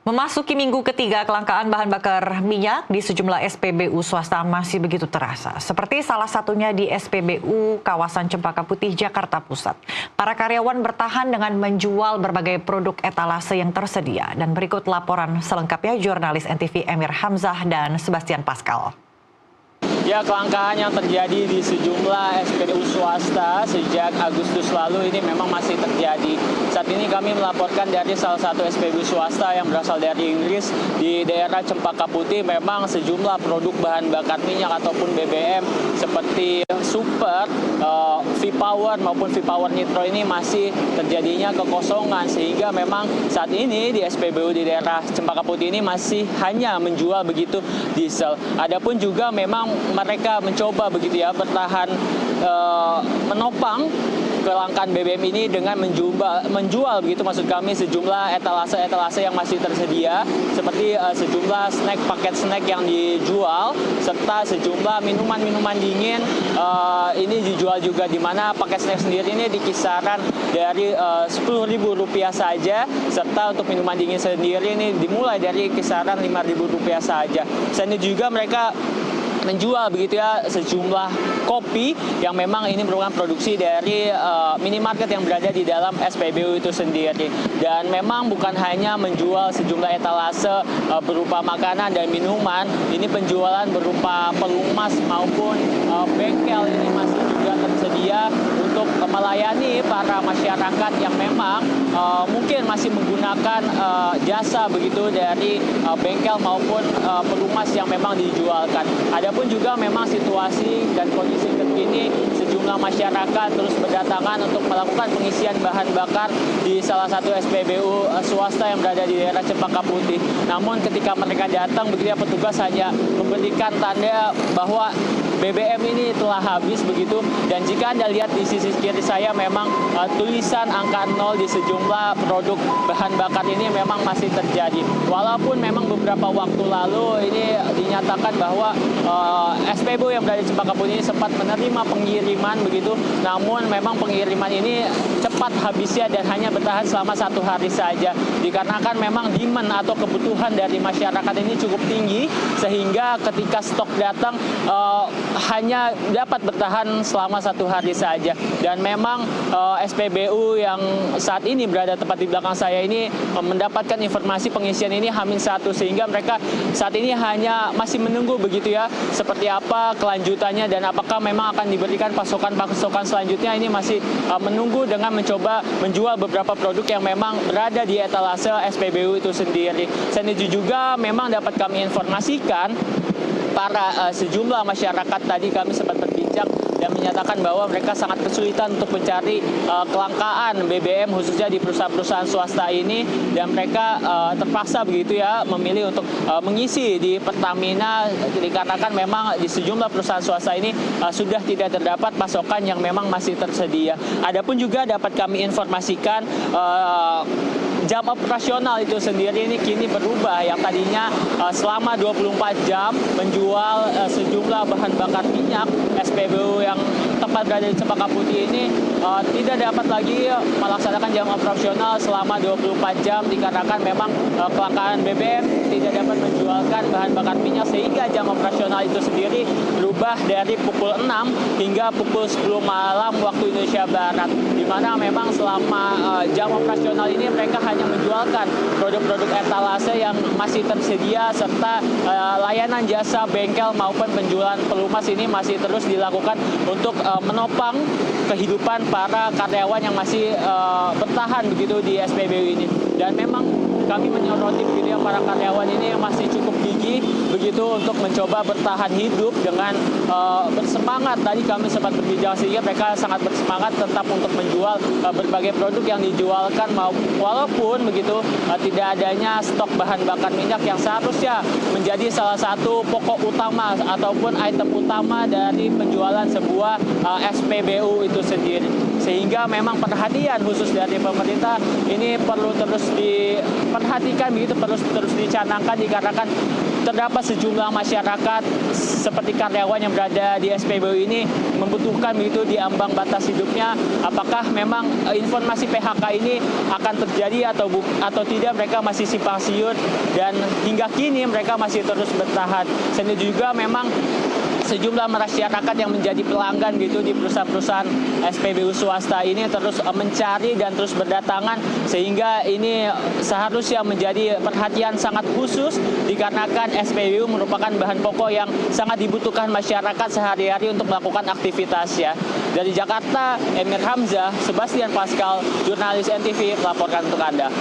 Memasuki minggu ketiga, kelangkaan bahan bakar minyak di sejumlah SPBU swasta masih begitu terasa. Seperti salah satunya di SPBU kawasan Cempaka Putih, Jakarta Pusat. Para karyawan bertahan dengan menjual berbagai produk etalase yang tersedia. Dan berikut laporan selengkapnya jurnalis NTV Emir Hamzah dan Sebastian Pascal. Ya, kelangkaan yang terjadi di sejumlah SPBU swasta sejak Agustus lalu ini memang masih terjadi. Saat ini kami melaporkan dari salah satu SPBU swasta yang berasal dari Inggris di daerah Cempaka Putih. Memang sejumlah produk bahan bakar minyak ataupun BBM seperti Super, V-Power maupun V-Power Nitro ini masih terjadinya kekosongan. Sehingga memang saat ini di SPBU di daerah Cempaka Putih ini masih hanya menjual begitu diesel. Adapun juga memang mereka mencoba begitu ya bertahan menopang kelangkaan BBM ini dengan menjual begitu maksud kami sejumlah etalase yang masih tersedia seperti sejumlah paket snack yang dijual serta sejumlah minuman dingin ini dijual juga, di mana paket snack sendiri ini di kisaran dari Rp10.000 saja, serta untuk minuman dingin sendiri ini dimulai dari kisaran Rp5.000 saja. Selain itu juga mereka menjual begitu ya sejumlah kopi yang memang ini merupakan produksi dari minimarket yang berada di dalam SPBU itu sendiri. Dan memang bukan hanya menjual sejumlah etalase berupa makanan dan minuman, ini penjualan berupa pelumas maupun bengkel ini masih juga tersedia untuk melayani para masyarakat yang memang mungkin masih menggunakan jasa begitu dari bengkel maupun pelumas yang memang dijualkan. Adapun juga memang situasi dan kondisi terkini sejumlah masyarakat terus berdatangan untuk melakukan pengisian bahan bakar di salah satu SPBU swasta yang berada di daerah Cempaka Putih. Namun ketika mereka datang begitu ya, petugas hanya memberikan tanda bahwa BBM ini telah habis begitu, dan jika Anda lihat di sisi kiri saya memang tulisan angka 0 di sejumlah produk bahan bakar ini memang masih terjadi. Walaupun memang beberapa waktu lalu ini dinyatakan bahwa SPBU yang berada di Cempaka Putih ini sempat menerima pengiriman begitu, namun memang pengiriman ini cepat habisnya dan hanya bertahan selama 1 hari saja, dikarenakan memang demand atau kebutuhan dari masyarakat ini cukup tinggi sehingga ketika stok datang hanya dapat bertahan selama 1 hari saja. Dan memang SPBU yang saat ini berada tepat di belakang saya ini mendapatkan informasi pengisian ini H-1, sehingga mereka saat ini hanya masih menunggu begitu ya seperti apa kelanjutannya dan apakah memang akan diberikan pasokan selanjutnya. Ini masih menunggu dengan mencoba menjual beberapa produk yang memang berada di etalase SPBU itu sendiri. Selain itu juga memang dapat kami informasikan para sejumlah masyarakat tadi kami sempat berbincang dan menyatakan bahwa mereka sangat kesulitan untuk mencari kelangkaan BBM khususnya di perusahaan-perusahaan swasta ini, dan mereka terpaksa begitu ya memilih untuk mengisi di Pertamina dikarenakan memang di sejumlah perusahaan swasta ini sudah tidak terdapat pasokan yang memang masih tersedia. Adapun juga dapat kami informasikan jam operasional itu sendiri ini kini berubah, yang tadinya selama 24 jam menjual sejumlah bahan bakar minyak. SPBU yang tepat berada di Cempaka Putih ini tidak dapat lagi melaksanakan jam operasional selama 24 jam dikarenakan memang kelangkaan BBM tidak dapat menjualkan bahan bakar minyak, sehingga jam operasional itu sendiri berubah dari pukul 6 hingga pukul 10 malam waktu Indonesia Barat, di mana memang selama jam operasional ini mereka hanya menjualkan produk-produk etalase yang masih tersedia, serta layanan jasa bengkel maupun penjualan pelumas ini masih terus dilakukan untuk menopang kehidupan para karyawan yang masih bertahan begitu di SPBU ini. Dan memang kami menyoroti begitu ya, para karyawan ini masih cukup gigih begitu untuk mencoba bertahan hidup dengan bersemangat. Tadi kami sempat berbincang sehingga mereka sangat bersemangat tetap untuk menjual berbagai produk yang dijualkan, walaupun begitu tidak adanya stok bahan bakar minyak yang seharusnya menjadi salah satu pokok utama ataupun item utama dari penjualan sebuah SPBU itu sendiri. Sehingga memang perhatian khusus dari pemerintah ini perlu terus diperhatikan begitu, terus dicanangkan dikarenakan terdapat sejumlah masyarakat seperti karyawan yang berada di SPBU ini membutuhkan begitu di ambang batas hidupnya, apakah memang informasi PHK ini akan terjadi atau tidak, mereka masih simpang siur dan hingga kini mereka masih terus bertahan. Selain itu juga memang sejumlah masyarakat yang menjadi pelanggan gitu di perusahaan-perusahaan SPBU swasta ini terus mencari dan terus berdatangan, sehingga ini seharusnya menjadi perhatian sangat khusus dikarenakan SPBU merupakan bahan pokok yang sangat dibutuhkan masyarakat sehari-hari untuk melakukan aktivitasnya. Dari Jakarta, Emir Hamzah, Sebastian Pascal, jurnalis NTV melaporkan untuk Anda.